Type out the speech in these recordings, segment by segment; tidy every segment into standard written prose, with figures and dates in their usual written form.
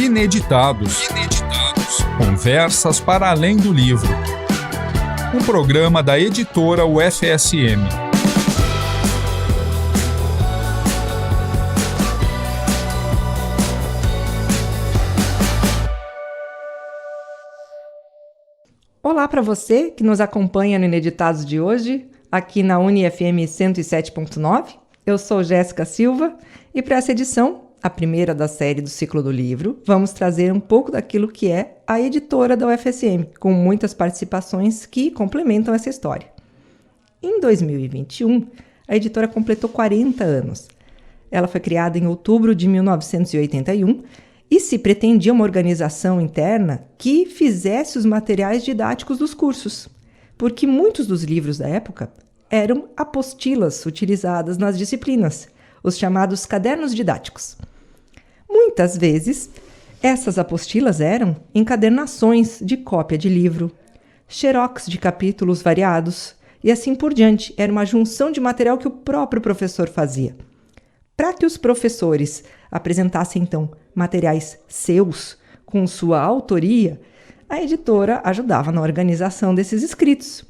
Ineditados. Conversas para além do livro. Um programa da editora UFSM. Olá para você que nos acompanha no Ineditados de hoje, aqui na UniFM 107.9. Eu sou Jéssica Silva e para essa edição, a primeira da série do ciclo do livro, vamos trazer um pouco daquilo que é a editora da UFSM, com muitas participações que complementam essa história. Em 2021, a editora completou 40 anos. Ela foi criada em outubro de 1981 e se pretendia uma organização interna que fizesse os materiais didáticos dos cursos, porque muitos dos livros da época eram apostilas utilizadas nas disciplinas, os chamados cadernos didáticos. Muitas vezes, essas apostilas eram encadernações de cópia de livro, xerox de capítulos variados e assim por diante. Era uma junção de material que o próprio professor fazia. Para que os professores apresentassem, então, materiais seus, com sua autoria, a editora ajudava na organização desses escritos.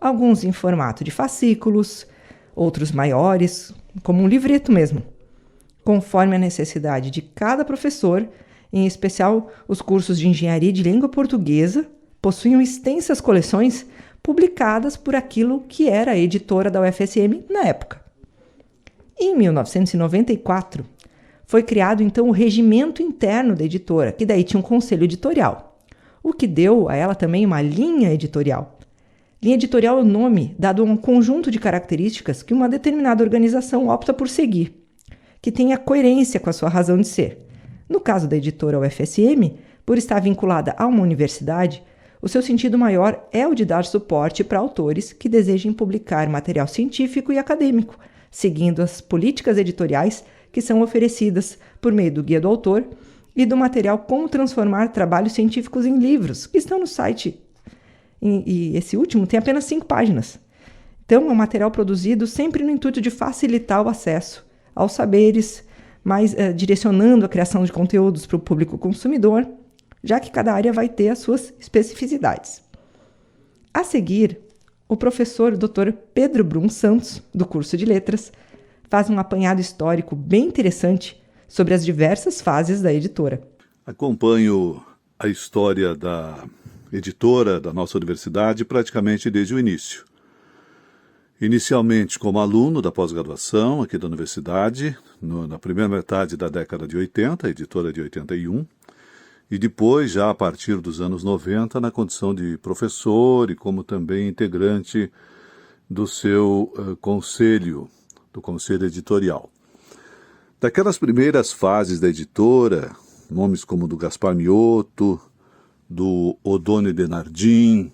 Alguns em formato de fascículos, outros maiores, como um livreto mesmo, conforme a necessidade de cada professor. Em especial, os cursos de engenharia de língua portuguesa possuíam extensas coleções publicadas por aquilo que era a editora da UFSM na época. Em 1994, foi criado então o regimento interno da editora, que daí tinha um conselho editorial, o que deu a ela também uma linha editorial. Linha editorial é o nome dado a um conjunto de características que uma determinada organização opta por seguir, que tenha coerência com a sua razão de ser. No caso da editora UFSM, por estar vinculada a uma universidade, o seu sentido maior é o de dar suporte para autores que desejem publicar material científico e acadêmico, seguindo as políticas editoriais que são oferecidas por meio do Guia do Autor e do material Como Transformar Trabalhos Científicos em Livros, que estão no site. E esse último tem apenas 5 páginas. Então, é um material produzido sempre no intuito de facilitar o acesso aos saberes, mas direcionando a criação de conteúdos para o público consumidor, já que cada área vai ter as suas especificidades. A seguir, o professor Dr. Pedro Brum Santos, do curso de Letras, faz um apanhado histórico bem interessante sobre as diversas fases da editora. Acompanho a história da editora da nossa universidade praticamente desde o início. Inicialmente como aluno da pós-graduação aqui da universidade, na primeira metade da década de 80, a editora de 81, e depois, já a partir dos anos 90, na condição de professor e como também integrante do seu conselho, do conselho editorial. Daquelas primeiras fases da editora, nomes como do Gaspar Mioto, do Odone Denardim,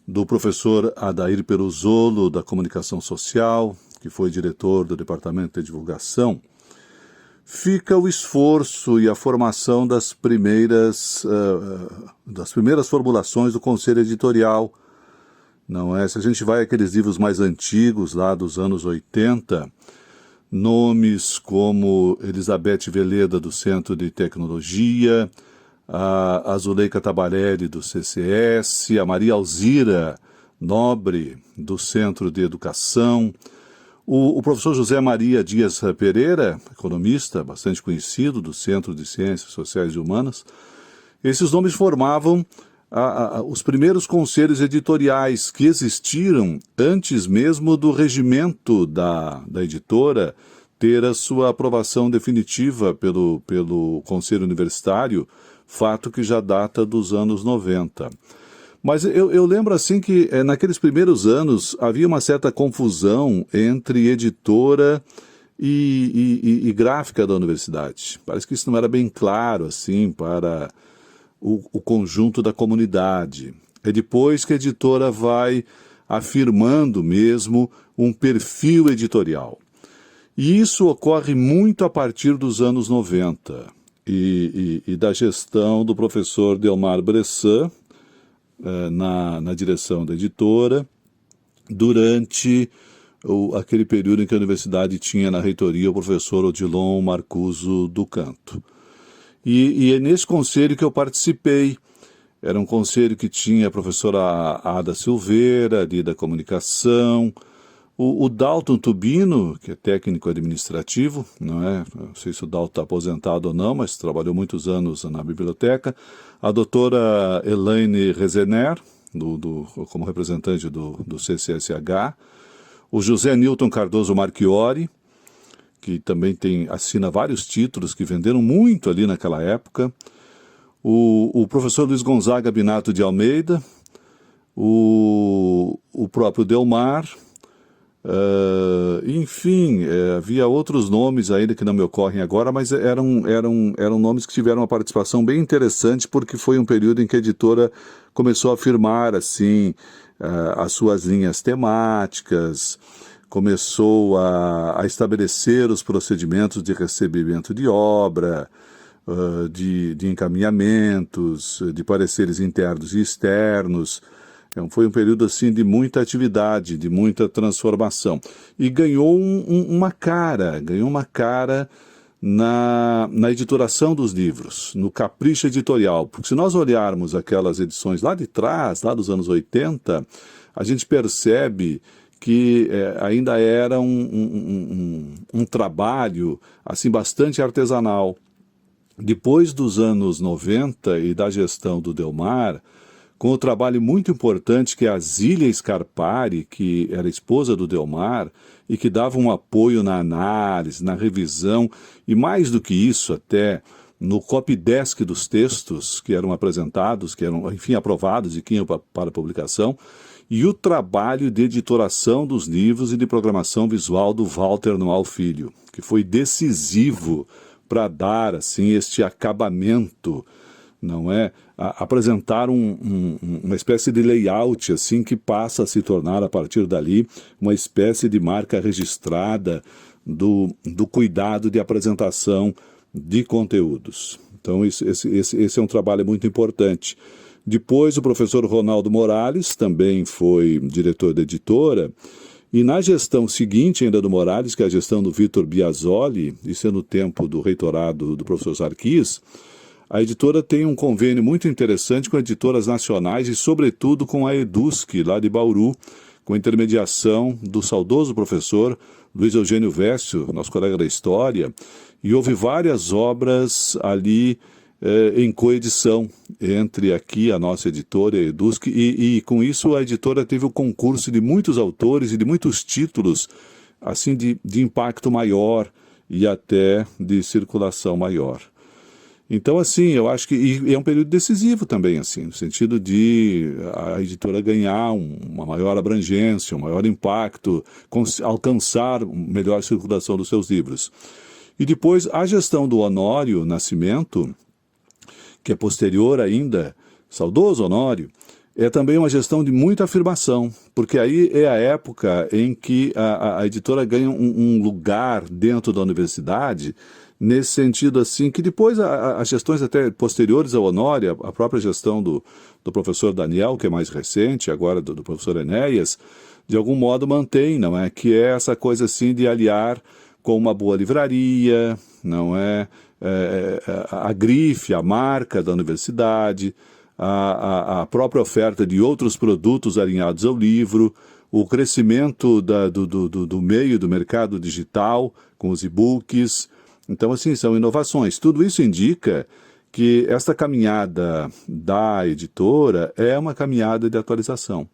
do professor Adair Peruzolo, da Comunicação Social, que foi diretor do Departamento de Divulgação, fica o esforço e a formação das primeiras formulações do Conselho Editorial. Não é? Se a gente vai àqueles livros mais antigos, lá dos anos 80, nomes como Elizabeth Veleda, do Centro de Tecnologia, a Zuleika Tabarelli, do CCS, a Maria Alzira Nobre, do Centro de Educação, o professor José Maria Dias Pereira, economista bastante conhecido, do Centro de Ciências Sociais e Humanas. Esses nomes formavam os primeiros conselhos editoriais que existiram antes mesmo do regimento da editora ter a sua aprovação definitiva pelo Conselho Universitário, fato que já data dos anos 90. Mas eu lembro assim que naqueles primeiros anos havia uma certa confusão entre editora e gráfica da universidade. Parece que isso não era bem claro assim para o conjunto da comunidade. É depois que a editora vai afirmando mesmo um perfil editorial. E isso ocorre muito a partir dos anos 90 e da gestão do professor Delmar Bressan na direção da editora, durante aquele período em que a universidade tinha na reitoria o professor Odilon Marcuso do Canto. E é nesse conselho que eu participei. Era um conselho que tinha a professora Ada Silveira, ali da comunicação, o Dalton Tubino, que é técnico administrativo, não sei se o Dalton está aposentado ou não, mas trabalhou muitos anos na biblioteca, a doutora Elaine Rezener, como representante do CCSH, o José Newton Cardoso Marchiori, que também assina vários títulos que venderam muito ali naquela época, o professor Luiz Gonzaga Binato de Almeida, o próprio Delmar, enfim, havia outros nomes ainda que não me ocorrem agora, mas eram nomes que tiveram uma participação bem interessante, porque foi um período em que a editora começou a firmar assim, as suas linhas temáticas, começou a estabelecer os procedimentos de recebimento de obra, de encaminhamentos, de pareceres internos e externos. Então, foi um período assim de muita atividade, de muita transformação. E ganhou uma cara na editoração dos livros, no capricho editorial. Porque se nós olharmos aquelas edições lá de trás, lá dos anos 80, a gente percebe que ainda era um trabalho assim bastante artesanal. Depois dos anos 90 e da gestão do Delmar, com o trabalho muito importante que a Zília Scarpari, que era esposa do Delmar, e que dava um apoio na análise, na revisão, e mais do que isso até no copydesk dos textos que eram apresentados, que eram, enfim, aprovados e que iam para publicação, e o trabalho de editoração dos livros e de programação visual do Walter Noal Filho, que foi decisivo para dar assim este acabamento, não é? Apresentar uma espécie de layout assim que passa a se tornar a partir dali uma espécie de marca registrada do cuidado de apresentação de conteúdos. Então esse é um trabalho muito importante. Depois o professor Ronaldo Morales também foi diretor da editora, e na gestão seguinte ainda do Morales, que é a gestão do Vitor Biasoli, isso é no tempo do reitorado do professor Sarquis, a editora tem um convênio muito interessante com editoras nacionais e, sobretudo, com a Edusc, lá de Bauru, com a intermediação do saudoso professor Luiz Eugênio Vécio, nosso colega da História, e houve várias obras ali em coedição entre aqui a nossa editora, a Edusc, e com isso a editora teve o concurso de muitos autores e de muitos títulos assim de impacto maior e até de circulação maior. Então, assim, eu acho que é um período decisivo também, assim, no sentido de a editora ganhar uma maior abrangência, um maior impacto, alcançar melhor circulação dos seus livros. E depois, a gestão do Honório Nascimento, que é posterior ainda, saudoso Honório, é também uma gestão de muita afirmação, porque aí é a época em que a editora ganha um lugar dentro da universidade, nesse sentido assim, que depois as gestões até posteriores ao Honório, a própria gestão do professor Daniel, que é mais recente, agora do professor Enéas, de algum modo mantém, não é? Que é essa coisa assim de aliar com uma boa livraria, não é? A grife, a marca da universidade, a própria oferta de outros produtos alinhados ao livro, o crescimento do meio do mercado digital com os e-books. Então, assim, são inovações. Tudo isso indica que esta caminhada da editora é uma caminhada de atualização.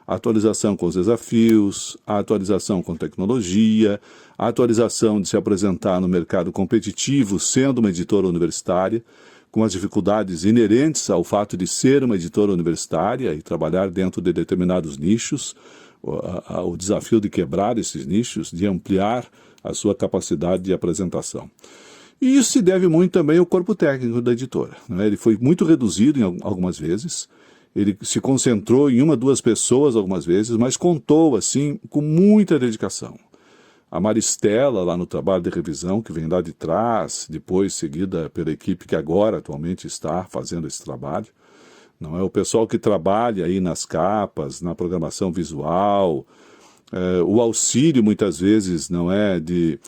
A atualização com os desafios, a atualização com tecnologia, a atualização de se apresentar no mercado competitivo sendo uma editora universitária, com as dificuldades inerentes ao fato de ser uma editora universitária e trabalhar dentro de determinados nichos, o desafio de quebrar esses nichos, de ampliar a sua capacidade de apresentação. E isso se deve muito também ao corpo técnico da editora, né? Ele foi muito reduzido algumas vezes, ele se concentrou em 1, 2 pessoas algumas vezes, mas contou assim com muita dedicação. A Maristela, lá no trabalho de revisão, que vem lá de trás, depois seguida pela equipe que agora atualmente está fazendo esse trabalho, não é? O pessoal que trabalha aí nas capas, na programação visual, o auxílio muitas vezes, não é, de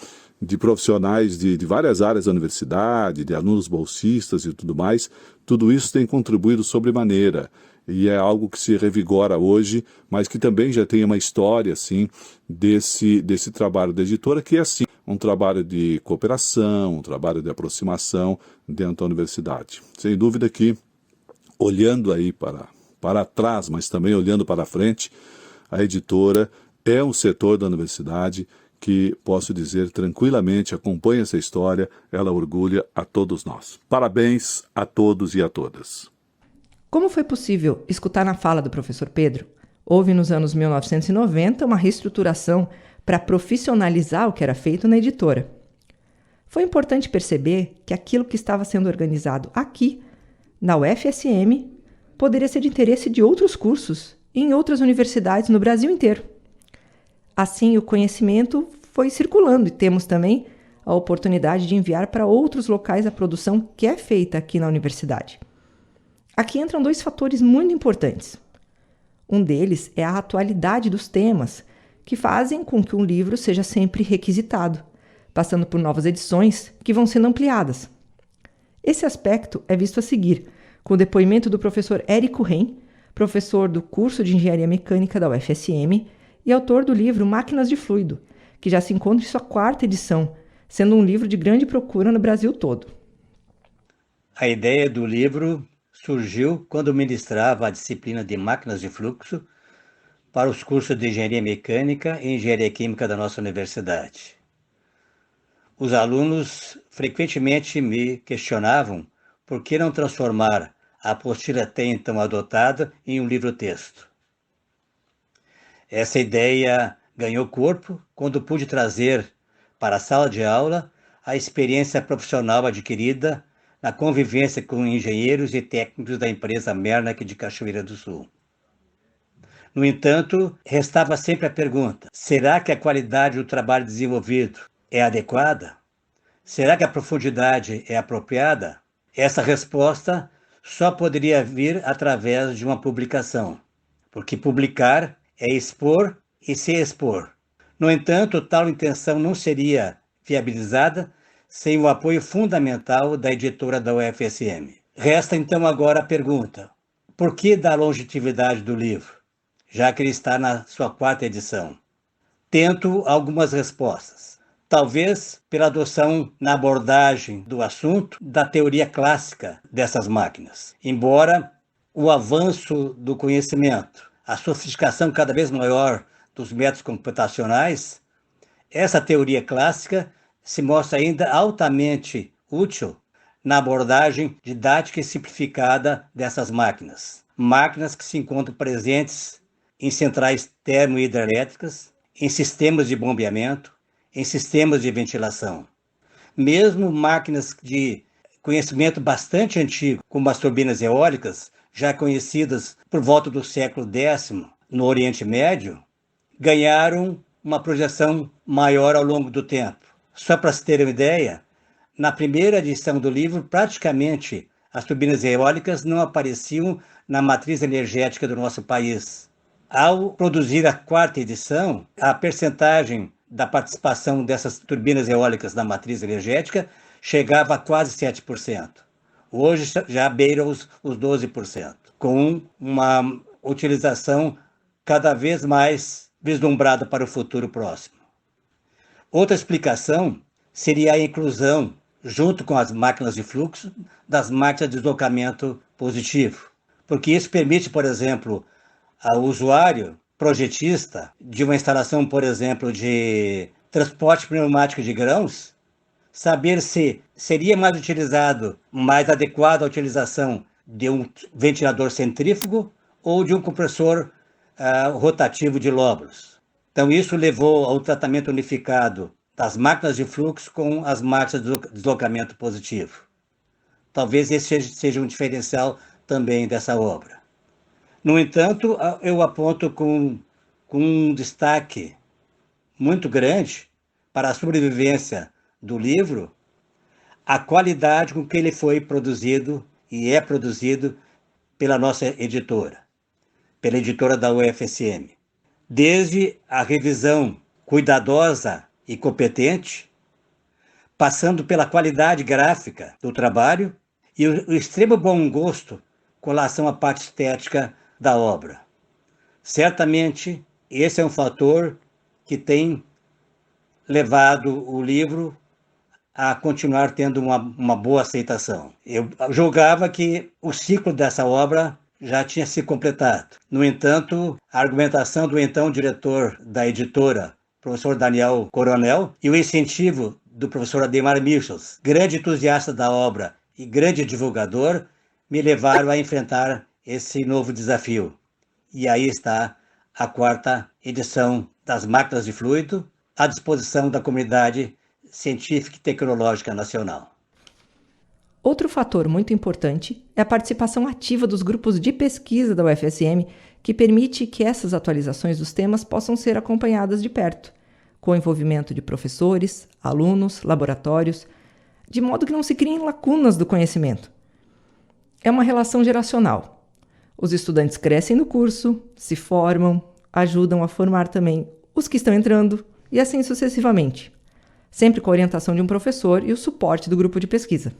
de profissionais de várias áreas da universidade, de alunos bolsistas e tudo mais, tudo isso tem contribuído sobremaneira. E é algo que se revigora hoje, mas que também já tem uma história, assim, desse trabalho da editora, que é, assim, um trabalho de cooperação, um trabalho de aproximação dentro da universidade. Sem dúvida que, olhando aí para trás, mas também olhando para frente, a editora é um setor da universidade que, posso dizer tranquilamente, acompanha essa história, ela orgulha a todos nós. Parabéns a todos e a todas. Como foi possível escutar na fala do professor Pedro? Houve nos anos 1990 uma reestruturação para profissionalizar o que era feito na editora. Foi importante perceber que aquilo que estava sendo organizado aqui, na UFSM, poderia ser de interesse de outros cursos e em outras universidades no Brasil inteiro. Assim, o conhecimento foi circulando e temos também a oportunidade de enviar para outros locais a produção que é feita aqui na universidade. Aqui entram dois fatores muito importantes. Um deles é a atualidade dos temas, que fazem com que um livro seja sempre requisitado, passando por novas edições que vão sendo ampliadas. Esse aspecto é visto a seguir, com o depoimento do professor Érico Ren, professor do curso de Engenharia Mecânica da UFSM e autor do livro Máquinas de Fluido, que já se encontra em sua 4ª edição, sendo um livro de grande procura no Brasil todo. A ideia do livro surgiu quando ministrava a disciplina de máquinas de fluxo para os cursos de Engenharia Mecânica e Engenharia Química da nossa universidade. Os alunos frequentemente me questionavam por que não transformar a apostila até então adotada em um livro-texto. Essa ideia ganhou corpo quando pude trazer para a sala de aula a experiência profissional adquirida na convivência com engenheiros e técnicos da empresa Mernac de Cachoeira do Sul. No entanto, restava sempre a pergunta: será que a qualidade do trabalho desenvolvido é adequada? Será que a profundidade é apropriada? Essa resposta só poderia vir através de uma publicação, porque publicar é expor e se expor. No entanto, tal intenção não seria viabilizada sem o apoio fundamental da editora da UFSM. Resta então agora a pergunta: por que da longevidade do livro, já que ele está na sua 4ª edição? Tento algumas respostas. Talvez pela adoção na abordagem do assunto da teoria clássica dessas máquinas. Embora o avanço do conhecimento, a sofisticação cada vez maior dos métodos computacionais, essa teoria clássica se mostra ainda altamente útil na abordagem didática e simplificada dessas máquinas. Máquinas que se encontram presentes em centrais termohidrelétricas, em sistemas de bombeamento, em sistemas de ventilação. Mesmo máquinas de conhecimento bastante antigo, como as turbinas eólicas, já conhecidas por volta do século X no Oriente Médio, ganharam uma projeção maior ao longo do tempo. Só para se ter uma ideia, na primeira edição do livro, praticamente as turbinas eólicas não apareciam na matriz energética do nosso país. Ao produzir a 4ª edição, a percentagem da participação dessas turbinas eólicas na matriz energética chegava a quase 7%. Hoje já beira os 12%, com uma utilização cada vez mais vislumbrada para o futuro próximo. Outra explicação seria a inclusão, junto com as máquinas de fluxo, das máquinas de deslocamento positivo, porque isso permite, por exemplo, ao usuário projetista de uma instalação, por exemplo, de transporte pneumático de grãos, saber se seria mais utilizado, mais adequado à utilização de um ventilador centrífugo ou de um compressor rotativo de lóbulos. Então, isso levou ao tratamento unificado das máquinas de fluxo com as máquinas de deslocamento positivo. Talvez esse seja um diferencial também dessa obra. No entanto, eu aponto com um destaque muito grande para a sobrevivência do livro a qualidade com que ele foi produzido e é produzido pela nossa editora, pela editora da UFSM. Desde a revisão cuidadosa e competente, passando pela qualidade gráfica do trabalho e o extremo bom gosto com relação à parte estética da obra. Certamente, esse é um fator que tem levado o livro a continuar tendo uma boa aceitação. Eu julgava que o ciclo dessa obra já tinha se completado. No entanto, a argumentação do então diretor da editora, professor Daniel Coronel, e o incentivo do professor Ademar Michels, grande entusiasta da obra e grande divulgador, me levaram a enfrentar esse novo desafio. E aí está a 4ª edição das Máquinas de Fluido, à disposição da comunidade científica e tecnológica nacional. Outro fator muito importante é a participação ativa dos grupos de pesquisa da UFSM, que permite que essas atualizações dos temas possam ser acompanhadas de perto, com o envolvimento de professores, alunos, laboratórios, de modo que não se criem lacunas do conhecimento. É uma relação geracional. Os estudantes crescem no curso, se formam, ajudam a formar também os que estão entrando e assim sucessivamente, sempre com a orientação de um professor e o suporte do grupo de pesquisa.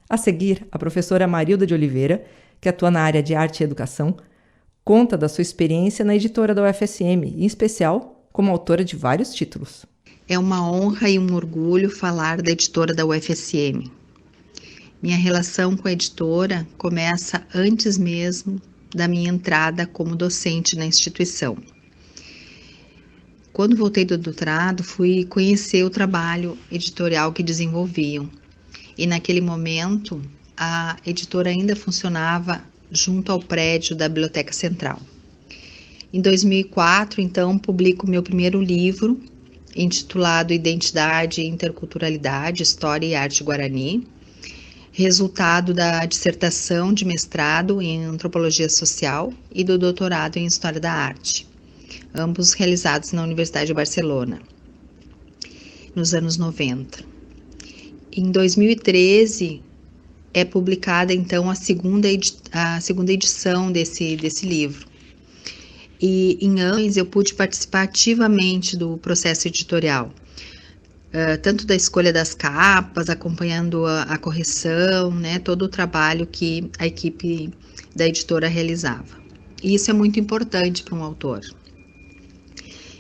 A seguir, a professora Marilda de Oliveira, que atua na área de arte e educação, conta da sua experiência na editora da UFSM, em especial como autora de vários títulos. É uma honra e um orgulho falar da editora da UFSM. Minha relação com a editora começa antes mesmo da minha entrada como docente na instituição. Quando voltei do doutorado, fui conhecer o trabalho editorial que desenvolviam. E naquele momento, a editora ainda funcionava junto ao prédio da Biblioteca Central. Em 2004, então, publico meu primeiro livro, intitulado Identidade e Interculturalidade, História e Arte Guarani, resultado da dissertação de mestrado em Antropologia Social e do doutorado em História da Arte, ambos realizados na Universidade de Barcelona, nos anos 90. Em 2013, é publicada, então, a segunda edição desse livro. E em ambos eu pude participar ativamente do processo editorial, tanto da escolha das capas, acompanhando a correção, né, todo o trabalho que a equipe da editora realizava. E isso é muito importante para um autor.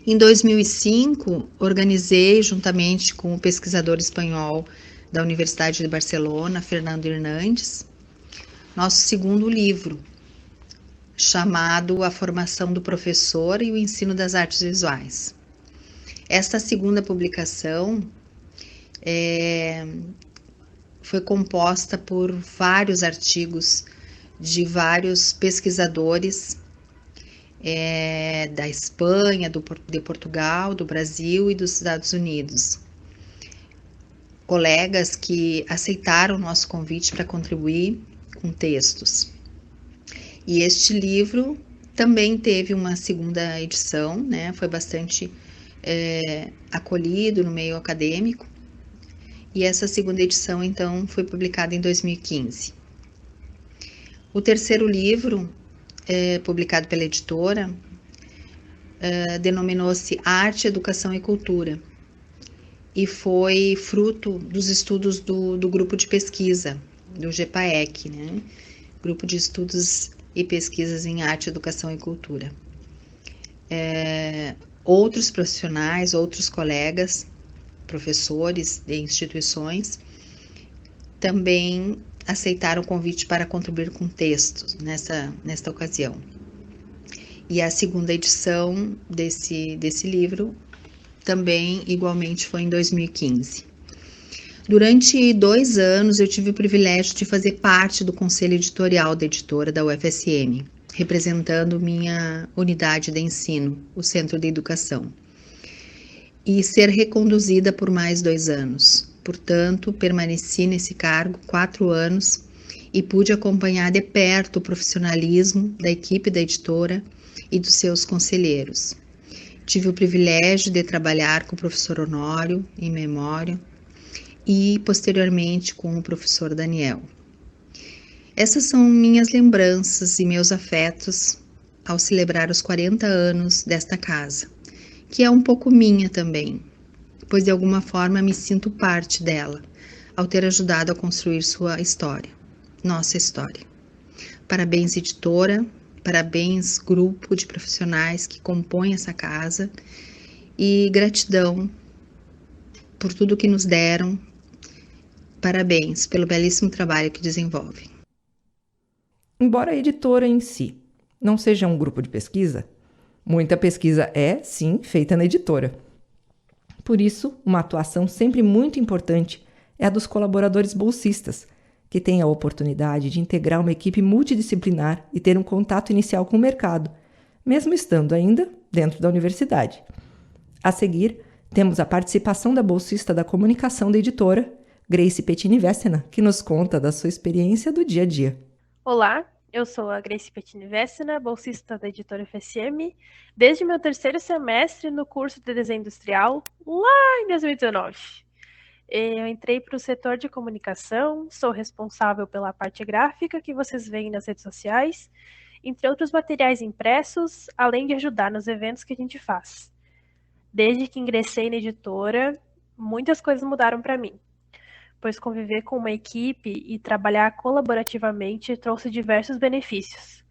Em 2005, organizei, juntamente com o pesquisador espanhol da Universidade de Barcelona, Fernando Hernandes, nosso segundo livro, chamado A Formação do Professor e o Ensino das Artes Visuais. Esta segunda publicação foi composta por vários artigos de vários pesquisadores da Espanha, de Portugal, do Brasil e dos Estados Unidos. Colegas que aceitaram o nosso convite para contribuir com textos. E este livro também teve uma segunda edição, né? Foi bastante acolhido no meio acadêmico. E essa segunda edição, então, foi publicada em 2015. O terceiro livro, publicado pela editora, denominou-se Arte, Educação e Cultura, e foi fruto dos estudos do grupo de pesquisa, do GPAEC, né? Grupo de Estudos e Pesquisas em Arte, Educação e Cultura. Outros profissionais, outros colegas, professores de instituições, também aceitaram o convite para contribuir com textos nesta ocasião. E a segunda edição desse livro também, igualmente, foi em 2015. Durante 2 anos, eu tive o privilégio de fazer parte do conselho editorial da editora da UFSM, representando minha unidade de ensino, o Centro de Educação, e ser reconduzida por mais 2 anos. Portanto, permaneci nesse cargo 4 anos e pude acompanhar de perto o profissionalismo da equipe da editora e dos seus conselheiros. Tive o privilégio de trabalhar com o professor Honório, em memória, e posteriormente com o professor Daniel. Essas são minhas lembranças e meus afetos ao celebrar os 40 anos desta casa, que é um pouco minha também, pois de alguma forma me sinto parte dela, ao ter ajudado a construir sua história, nossa história. Parabéns, editora, parabéns, grupo de profissionais que compõem essa casa, e gratidão por tudo que nos deram. Parabéns pelo belíssimo trabalho que desenvolvem. Embora a editora em si não seja um grupo de pesquisa, muita pesquisa é, sim, feita na editora. Por isso, uma atuação sempre muito importante é a dos colaboradores bolsistas, que têm a oportunidade de integrar uma equipe multidisciplinar e ter um contato inicial com o mercado, mesmo estando ainda dentro da universidade. A seguir, temos a participação da bolsista da comunicação da editora, Grace Pettini-Vessena, que nos conta da sua experiência do dia a dia. Olá, eu sou a Grace Pettini-Vessena, bolsista da editora FSM, desde meu 3º semestre no curso de desenho industrial, lá em 2019. Eu entrei para o setor de comunicação, sou responsável pela parte gráfica que vocês veem nas redes sociais, entre outros materiais impressos, além de ajudar nos eventos que a gente faz. Desde que ingressei na editora, muitas coisas mudaram para mim, pois conviver com uma equipe e trabalhar colaborativamente trouxe diversos benefícios.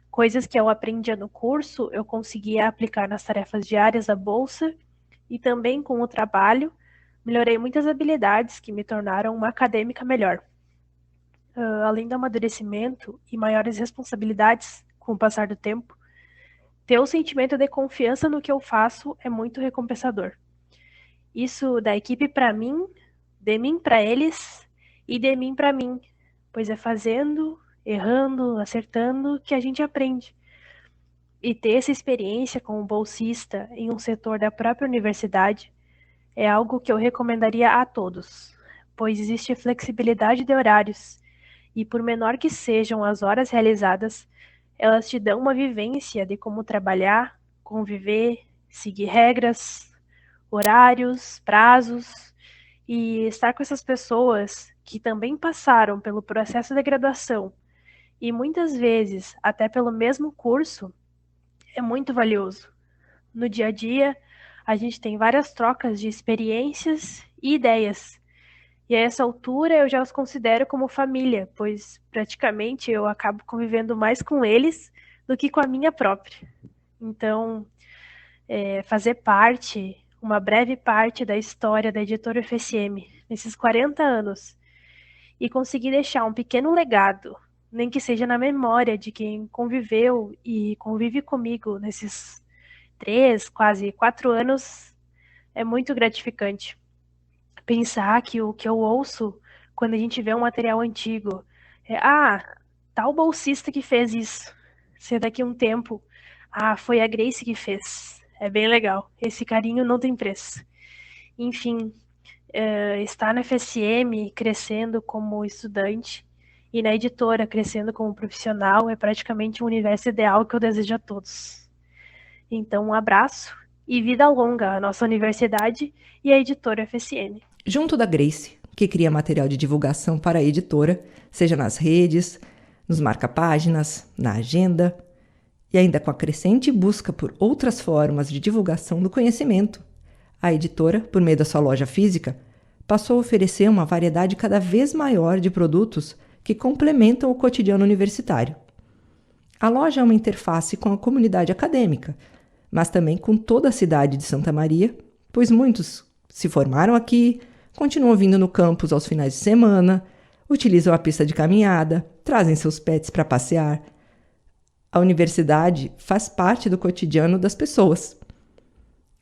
Coisas que eu aprendia no curso, eu conseguia aplicar nas tarefas diárias da bolsa e também com o trabalho, melhorei muitas habilidades que me tornaram uma acadêmica melhor. Além do amadurecimento e maiores responsabilidades com o passar do tempo, ter o sentimento de confiança no que eu faço é muito recompensador. Isso da equipe para mim, de mim para eles e de mim para mim, pois é fazendo, errando, acertando que a gente aprende. E ter essa experiência como bolsista em um setor da própria universidade é algo que eu recomendaria a todos, pois existe flexibilidade de horários e por menor que sejam as horas realizadas, elas te dão uma vivência de como trabalhar, conviver, seguir regras, horários, prazos, e estar com essas pessoas que também passaram pelo processo de graduação e muitas vezes até pelo mesmo curso é muito valioso. No dia a dia, a gente tem várias trocas de experiências e ideias. E a essa altura eu já os considero como família, pois praticamente eu acabo convivendo mais com eles do que com a minha própria. Então, fazer parte, uma breve parte da história da editora FSM, nesses 40 anos, e conseguir deixar um pequeno legado, nem que seja na memória de quem conviveu e convive comigo nesses 3, quase 4 anos, é muito gratificante. Pensar que o que eu ouço quando a gente vê um material antigo é tal bolsista que fez isso. Se daqui a um tempo, foi a Grace que fez. É bem legal. Esse carinho não tem preço. Enfim, estar na FSM crescendo como estudante e na editora crescendo como profissional é praticamente um universo ideal que eu desejo a todos. Então, um abraço e vida longa à nossa universidade e à editora FSM. Junto da Grace, que cria material de divulgação para a editora, seja nas redes, nos marca-páginas, na agenda, e ainda com a crescente busca por outras formas de divulgação do conhecimento, a editora, por meio da sua loja física, passou a oferecer uma variedade cada vez maior de produtos que complementam o cotidiano universitário. A loja é uma interface com a comunidade acadêmica, mas também com toda a cidade de Santa Maria, pois muitos se formaram aqui, continuam vindo no campus aos finais de semana, utilizam a pista de caminhada, trazem seus pets para passear. A universidade faz parte do cotidiano das pessoas.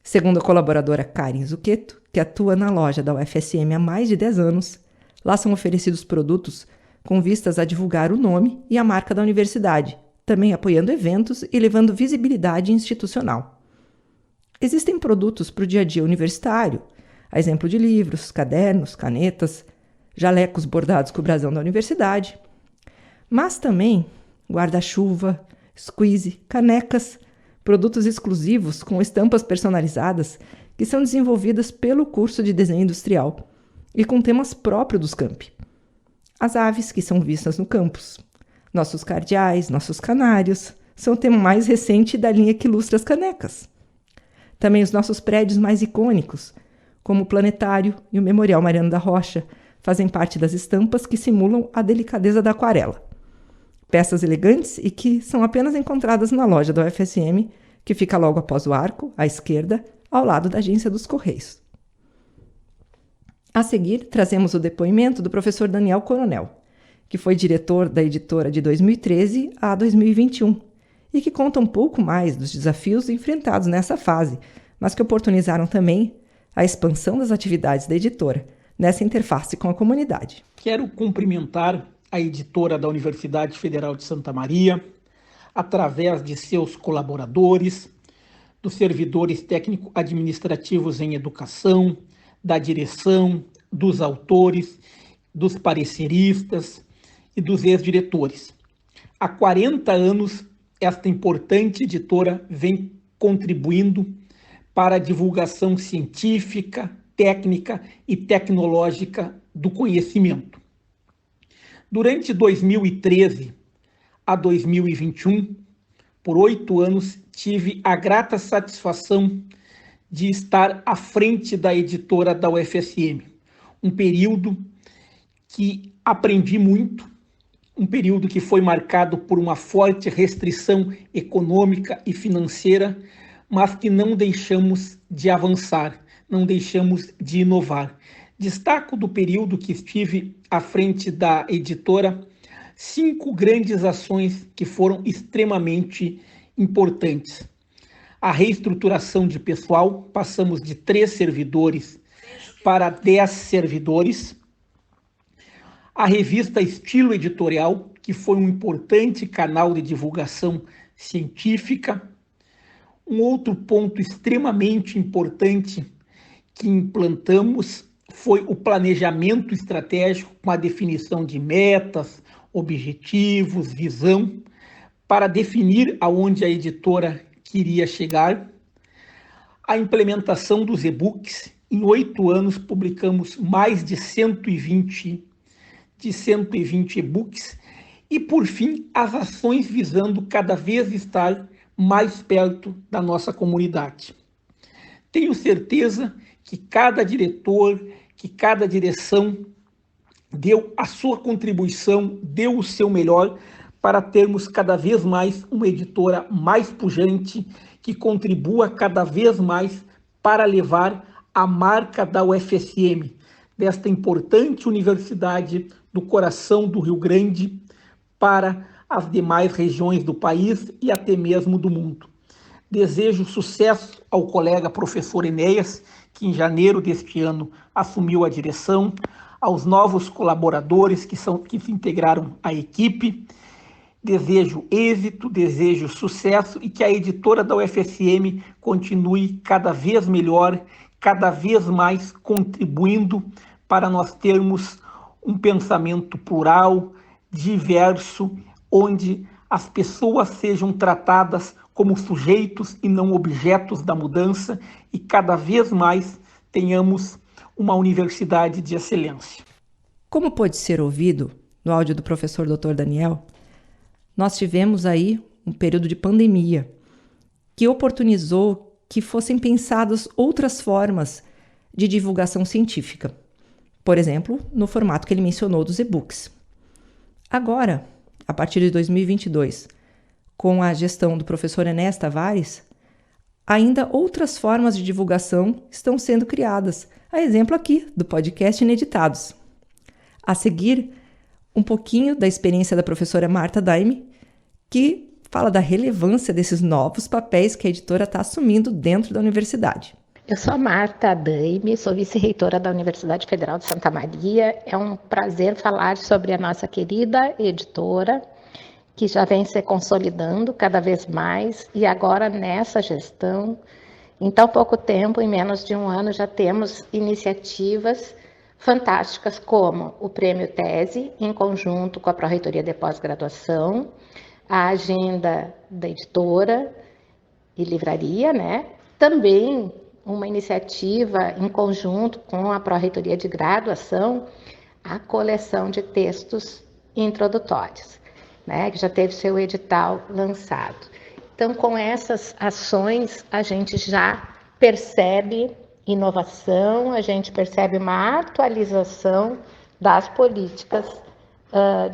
Segundo a colaboradora Karen Zucchetto, que atua na loja da UFSM há mais de 10 anos, lá são oferecidos produtos com vistas a divulgar o nome e a marca da universidade, também apoiando eventos e levando visibilidade institucional. Existem produtos para o dia a dia universitário, a exemplo de livros, cadernos, canetas, jalecos bordados com o brasão da universidade, mas também guarda-chuva, squeeze, canecas, produtos exclusivos com estampas personalizadas que são desenvolvidas pelo curso de desenho industrial e com temas próprios dos campi. As aves que são vistas no campus, nossos cardeais, nossos canários, são o tema mais recente da linha que ilustra as canecas. Também os nossos prédios mais icônicos, como o Planetário e o Memorial Mariano da Rocha, fazem parte das estampas que simulam a delicadeza da aquarela. Peças elegantes e que são apenas encontradas na loja da UFSM, que fica logo após o arco, à esquerda, ao lado da agência dos Correios. A seguir, trazemos o depoimento do professor Daniel Coronel, que foi diretor da editora de 2013 a 2021 e que conta um pouco mais dos desafios enfrentados nessa fase, mas que oportunizaram também a expansão das atividades da editora, nessa interface com a comunidade. Quero cumprimentar a editora da Universidade Federal de Santa Maria, através de seus colaboradores, dos servidores técnico-administrativos em educação, da direção, dos autores, dos pareceristas e dos ex-diretores. Há 40 anos, esta importante editora vem contribuindo para a divulgação científica, técnica e tecnológica do conhecimento. Durante 2013 a 2021, por 8 anos, tive a grata satisfação de estar à frente da editora da UFSM. Um período que aprendi muito, um período que foi marcado por uma forte restrição econômica e financeira, mas que não deixamos de avançar, não deixamos de inovar. Destaco do período que estive à frente da editora 5 grandes ações que foram extremamente importantes. A reestruturação de pessoal, passamos de 3 servidores para 10 servidores. A revista Estilo Editorial, que foi um importante canal de divulgação científica. Um outro ponto extremamente importante que implantamos foi o planejamento estratégico com a definição de metas, objetivos, visão, para definir aonde a editora queria chegar. A implementação dos e-books. Em 8 anos publicamos mais de 120 e-books. E, por fim, as ações visando cada vez estar mais perto da nossa comunidade. Tenho certeza que cada diretor, que cada direção deu a sua contribuição, deu o seu melhor para termos cada vez mais uma editora mais pujante, que contribua cada vez mais para levar a marca da UFSM, desta importante universidade do coração do Rio Grande, para as demais regiões do país e até mesmo do mundo. Desejo sucesso ao colega professor Enéas, que em janeiro deste ano assumiu a direção, aos novos colaboradores que se integraram à equipe. Desejo êxito, desejo sucesso e que a editora da UFSM continue cada vez melhor, cada vez mais contribuindo para nós termos um pensamento plural, diverso, onde as pessoas sejam tratadas como sujeitos e não objetos da mudança e cada vez mais tenhamos uma universidade de excelência. Como pôde ser ouvido no áudio do professor Dr. Daniel, nós tivemos aí um período de pandemia que oportunizou que fossem pensadas outras formas de divulgação científica. Por exemplo, no formato que ele mencionou dos e-books. Agora, a partir de 2022, com a gestão do professor Enéas Tavares, ainda outras formas de divulgação estão sendo criadas, a exemplo aqui do podcast Ineditados. A seguir, um pouquinho da experiência da professora Marta Daime, que fala da relevância desses novos papéis que a editora está assumindo dentro da universidade. Eu sou a Marta Daime, sou vice-reitora da Universidade Federal de Santa Maria. É um prazer falar sobre a nossa querida editora, que já vem se consolidando cada vez mais e agora nessa gestão, em tão pouco tempo, em menos de um ano, já temos iniciativas fantásticas como o Prêmio Tese, em conjunto com a Pró-Reitoria de Pós-Graduação, a agenda da editora e livraria, né? Também uma iniciativa em conjunto com a Pró-Reitoria de Graduação, a coleção de textos introdutórios, né, que já teve seu edital lançado. Então, com essas ações, a gente já percebe inovação, a gente percebe uma atualização das políticas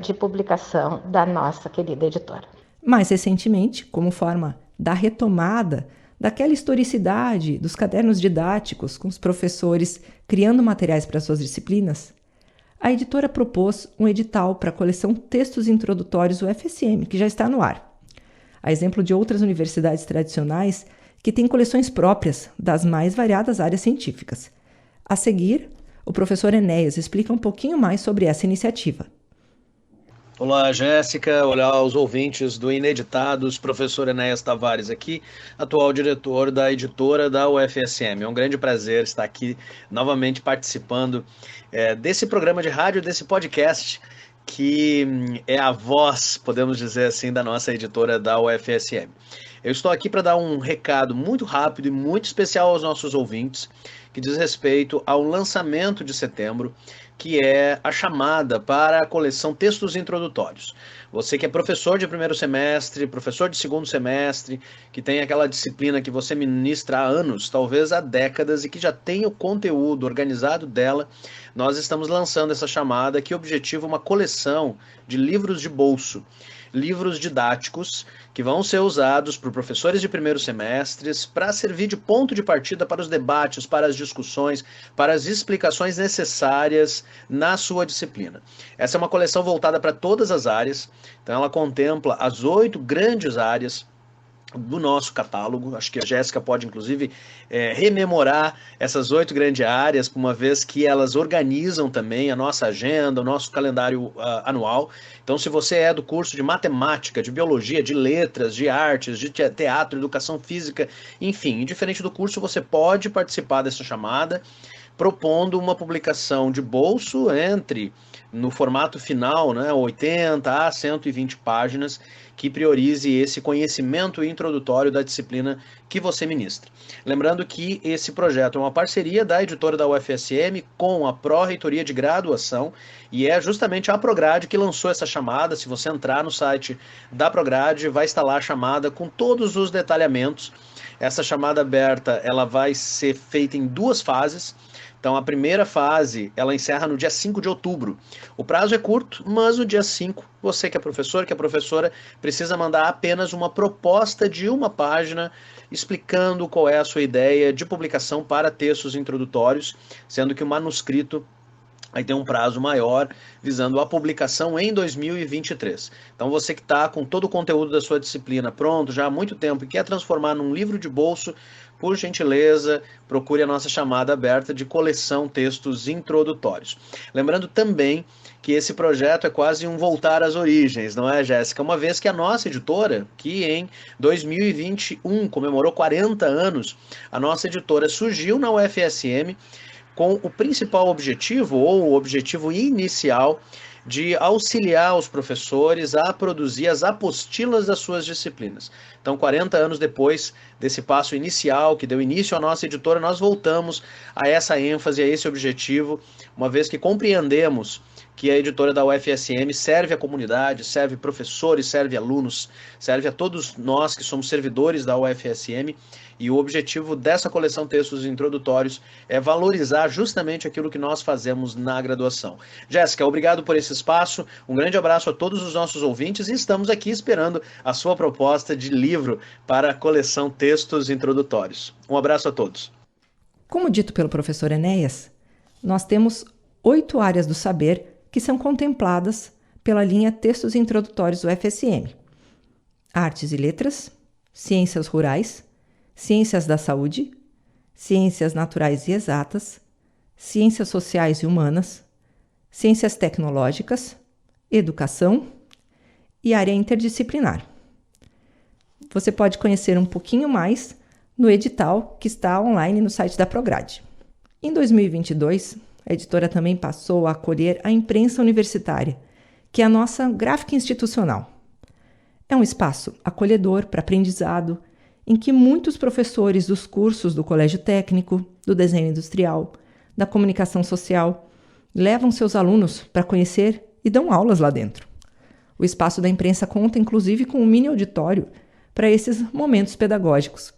de publicação da nossa querida editora. Mais recentemente, como forma da retomada daquela historicidade dos cadernos didáticos com os professores criando materiais para suas disciplinas, a editora propôs um edital para a coleção Textos Introdutórios UFSM, que já está no ar. A exemplo de outras universidades tradicionais que têm coleções próprias das mais variadas áreas científicas. A seguir, o professor Enéas explica um pouquinho mais sobre essa iniciativa. Olá, Jéssica. Olá aos ouvintes do Ineditados. Professor Enéas Tavares aqui, atual diretor da editora da UFSM. É um grande prazer estar aqui novamente participando desse programa de rádio, desse podcast, que é a voz, podemos dizer assim, da nossa editora da UFSM. Eu estou aqui para dar um recado muito rápido e muito especial aos nossos ouvintes, que diz respeito ao lançamento de setembro, que é a chamada para a coleção Textos Introdutórios. Você que é professor de primeiro semestre, professor de segundo semestre, que tem aquela disciplina que você ministra há anos, talvez há décadas, e que já tem o conteúdo organizado dela, nós estamos lançando essa chamada que objetiva uma coleção de livros de bolso, livros didáticos que vão ser usados por professores de primeiros semestres para servir de ponto de partida para os debates, para as discussões, para as explicações necessárias na sua disciplina. Essa é uma coleção voltada para todas as áreas, então ela contempla as 8 grandes áreas do nosso catálogo. Acho que a Jéssica pode, inclusive, rememorar essas 8 grandes áreas, uma vez que elas organizam também a nossa agenda, o nosso calendário anual. Então, se você é do curso de matemática, de biologia, de letras, de artes, de teatro, educação física, enfim, indiferente do curso, você pode participar dessa chamada, propondo uma publicação de bolso no formato final, 80 a 120 páginas, que priorize esse conhecimento introdutório da disciplina que você ministra. Lembrando que esse projeto é uma parceria da editora da UFSM com a Pró-Reitoria de Graduação, e é justamente a Prograde que lançou essa chamada. Se você entrar no site da Prograde, vai estar lá a chamada com todos os detalhamentos. Essa chamada aberta, ela vai ser feita em 2 fases. Então, a primeira fase, ela encerra no dia 5 de outubro. O prazo é curto, mas no dia 5, você que é professor, que é professora, precisa mandar apenas uma proposta de 1 página explicando qual é a sua ideia de publicação para textos introdutórios, sendo que o manuscrito vai ter um prazo maior, visando a publicação em 2023. Então, você que está com todo o conteúdo da sua disciplina pronto já há muito tempo e quer transformar num livro de bolso, por gentileza, procure a nossa chamada aberta de coleção Textos Introdutórios. Lembrando também que esse projeto é quase um voltar às origens, não é, Jéssica? Uma vez que a nossa editora, que em 2021 comemorou 40 anos, a nossa editora surgiu na UFSM com o principal objetivo, ou o objetivo inicial, de auxiliar os professores a produzir as apostilas das suas disciplinas. Então, 40 anos depois desse passo inicial, que deu início à nossa editora, nós voltamos a essa ênfase, a esse objetivo, uma vez que compreendemos que a editora da UFSM serve à comunidade, serve professores, serve alunos, serve a todos nós que somos servidores da UFSM, e o objetivo dessa coleção Textos Introdutórios é valorizar justamente aquilo que nós fazemos na graduação. Jéssica, obrigado por esse espaço, um grande abraço a todos os nossos ouvintes e estamos aqui esperando a sua proposta de livro para a coleção Textos Introdutórios. Um abraço a todos. Como dito pelo professor Enéas, nós temos 8 áreas do saber que são contempladas pela linha Textos Introdutórios UFSM: Artes e Letras, Ciências Rurais, Ciências da Saúde, Ciências Naturais e Exatas, Ciências Sociais e Humanas, Ciências Tecnológicas, Educação e Área Interdisciplinar. Você pode conhecer um pouquinho mais no edital que está online no site da Prograde. Em 2022, a editora também passou a acolher a imprensa universitária, que é a nossa gráfica institucional. É um espaço acolhedor para aprendizado, em que muitos professores dos cursos do Colégio Técnico, do Desenho Industrial, da Comunicação Social, levam seus alunos para conhecer e dão aulas lá dentro. O espaço da imprensa conta, inclusive, com um mini auditório para esses momentos pedagógicos.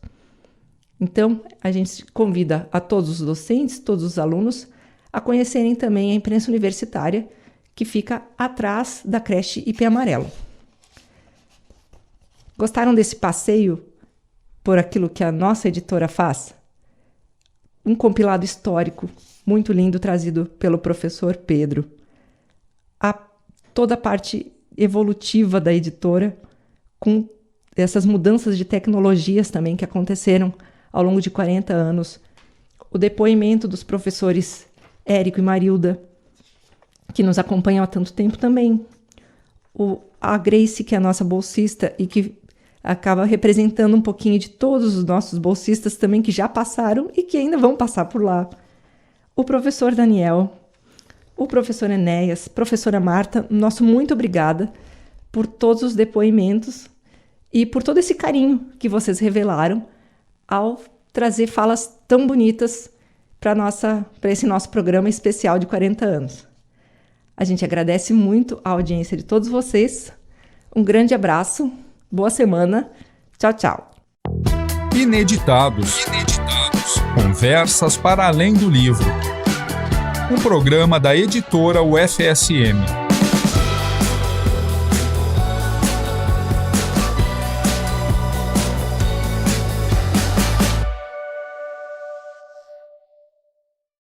Então, a gente convida a todos os docentes, todos os alunos, a conhecerem também a imprensa universitária, que fica atrás da creche IP Amarelo. Gostaram desse passeio por aquilo que a nossa editora faz? Um compilado histórico muito lindo trazido pelo professor Pedro. Toda a parte evolutiva da editora, com essas mudanças de tecnologias também que aconteceram ao longo de 40 anos. O depoimento dos professores Érico e Marilda, que nos acompanham há tanto tempo também. A Grace, que é a nossa bolsista e que acaba representando um pouquinho de todos os nossos bolsistas também que já passaram e que ainda vão passar por lá. O professor Daniel, o professor Enéas, professora Marta, nosso muito obrigada por todos os depoimentos e por todo esse carinho que vocês revelaram ao trazer falas tão bonitas para esse nosso programa especial de 40 anos. A gente agradece muito a audiência de todos vocês. Um grande abraço, boa semana, tchau, tchau. Ineditados. Conversas para além do livro. Um programa da editora UFSM.